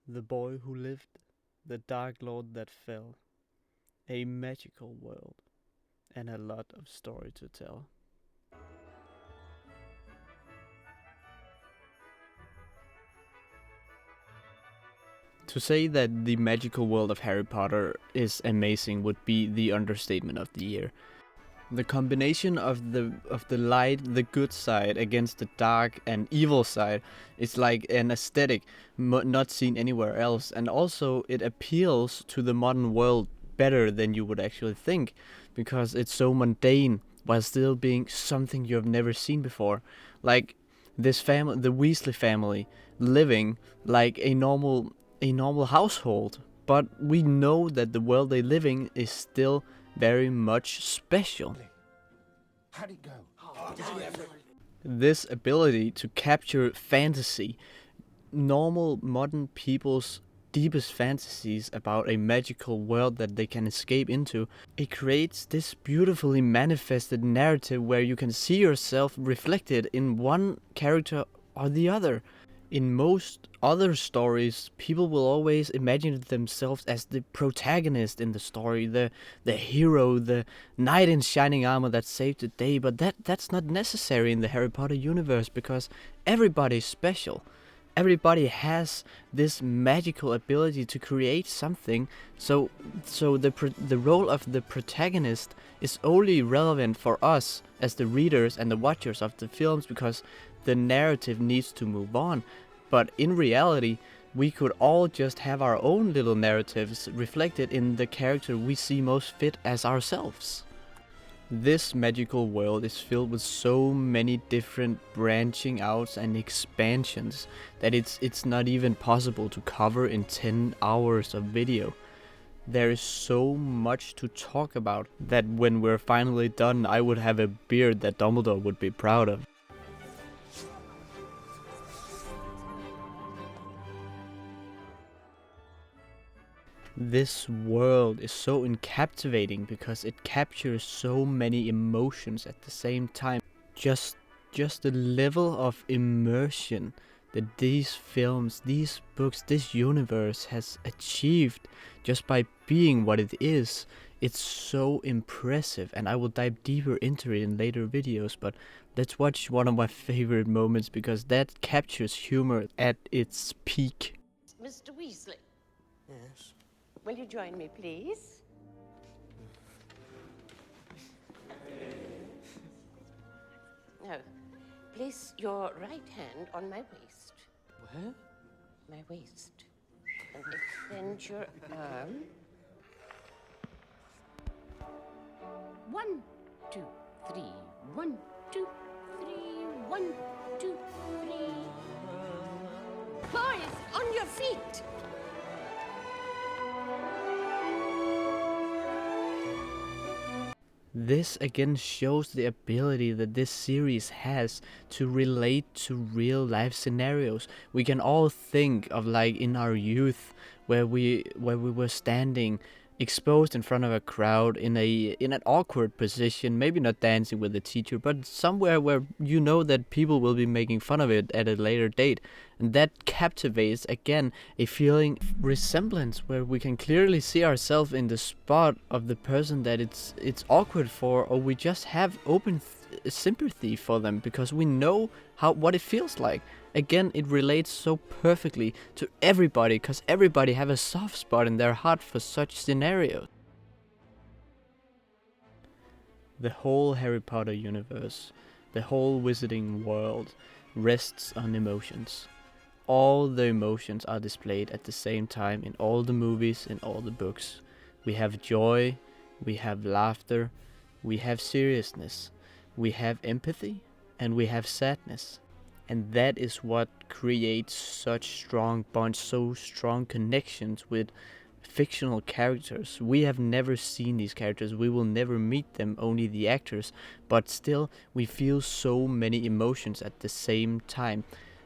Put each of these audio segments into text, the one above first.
The boy who lived, the dark lord that fell, a magical world, and a lot of story to tell. To say that the magical world of Harry Potter is amazing would be the understatement of the year. The combination of the light, the good side, against the dark and evil side is like an aesthetic not seen anywhere else, and also it appeals to the modern world better than you would actually think, because it's so mundane while still being something you have never seen before. Like this family, the Weasley family, living like a normal household, but we know that the world they live in is still very much special. How'd it go? This ability to capture fantasy, normal modern people's deepest fantasies about a magical world that they can escape into, it creates this beautifully manifested narrative where you can see yourself reflected in one character or the other. In most other stories, people will always imagine themselves as the protagonist in the story, the hero, the knight in shining armor that saved the day, but that's not necessary in the Harry Potter universe, because everybody's special. Everybody has this magical ability to create something, so the role of the protagonist is only relevant for us as the readers and the watchers of the films, because the narrative needs to move on. But in reality, we could all just have our own little narratives reflected in the character we see most fit as ourselves. This magical world is filled with so many different branching outs and expansions that it's not even possible to cover in 10 hours of video. There is so much to talk about that when we're finally done, I would have a beard that Dumbledore would be proud of. This world is so captivating because it captures so many emotions at the same time. Just the level of immersion that these films, these books, this universe has achieved just by being what it is, it's so impressive, and I will dive deeper into it in later videos, but let's watch one of my favorite moments because that captures humor at its peak. Mr. Weasley, Yes. will you join me, please? Now, place your right hand on my waist. Where? My waist. And extend your arm. 1, 2, 3. 1, 2, 3. 1, 2, 3. Boys, on your feet! This again shows the ability that this series has to relate to real life scenarios. We can all think of, like, in our youth where we were standing exposed in front of a crowd in an awkward position, maybe not dancing with the teacher, but somewhere where you know that people will be making fun of it at a later date. And that captivates again a feeling of resemblance where we can clearly see ourselves in the spot of the person that it's awkward for, or we just have open sympathy for them because we know what it feels like. Again, it relates so perfectly to everybody because everybody have a soft spot in their heart for such scenarios. The whole Harry Potter universe, the whole wizarding world rests on emotions. All the emotions are displayed at the same time in all the movies, in all the books. We have joy, we have laughter, we have seriousness, we have empathy, and we have sadness. And that is what creates such strong bonds, so strong connections with fictional characters. We have never seen these characters, we will never meet them, only the actors, but still we feel so many emotions at the same time.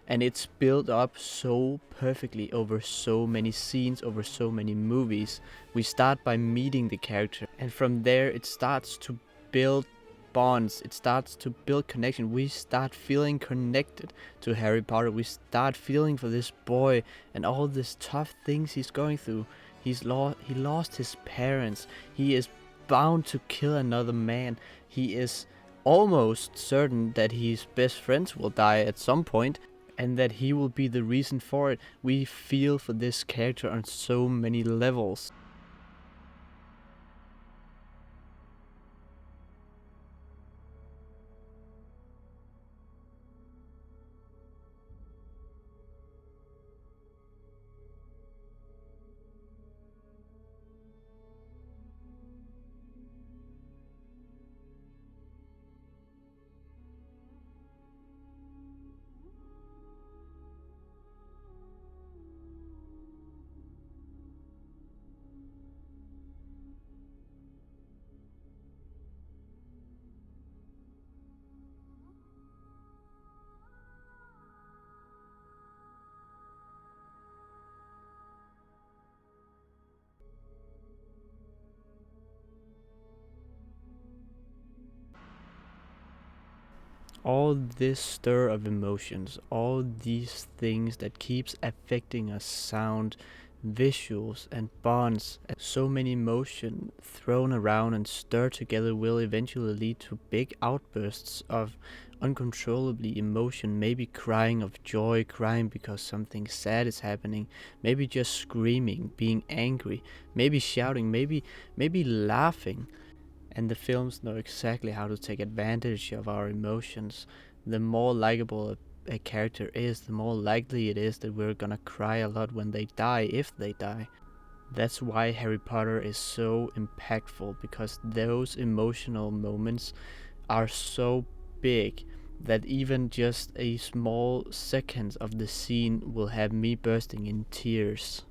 And it's built up so perfectly over so many scenes, over so many movies. We start by meeting the character, and from there it starts to build bonds. It starts to build connection. We start feeling connected to Harry Potter. We start feeling for this boy and all these tough things he's going through. He lost his parents. He is bound to kill another man. He is almost certain that his best friends will die at some point, and that he will be the reason for it. We feel for this character on so many levels. All this stir of emotions, all these things that keeps affecting us, sound, visuals and bonds, and so many emotion thrown around and stirred together will eventually lead to big outbursts of uncontrollably emotion, maybe crying of joy, crying because something sad is happening, maybe just screaming, being angry, maybe shouting, maybe laughing. And the films know exactly how to take advantage of our emotions. The more likable a character is, the more likely it is that we're gonna cry a lot when they die, if they die. That's why Harry Potter is so impactful, because those emotional moments are so big that even just a small second of the scene will have me bursting in tears.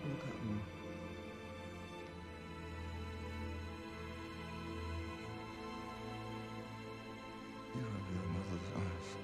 Look at me. You have your mother's eyes.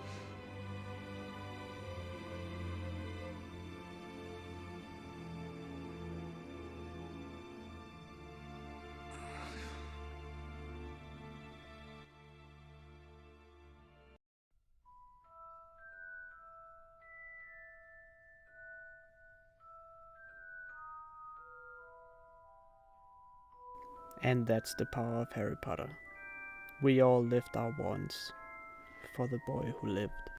And that's the power of Harry Potter. We all lift our wands for the boy who lived.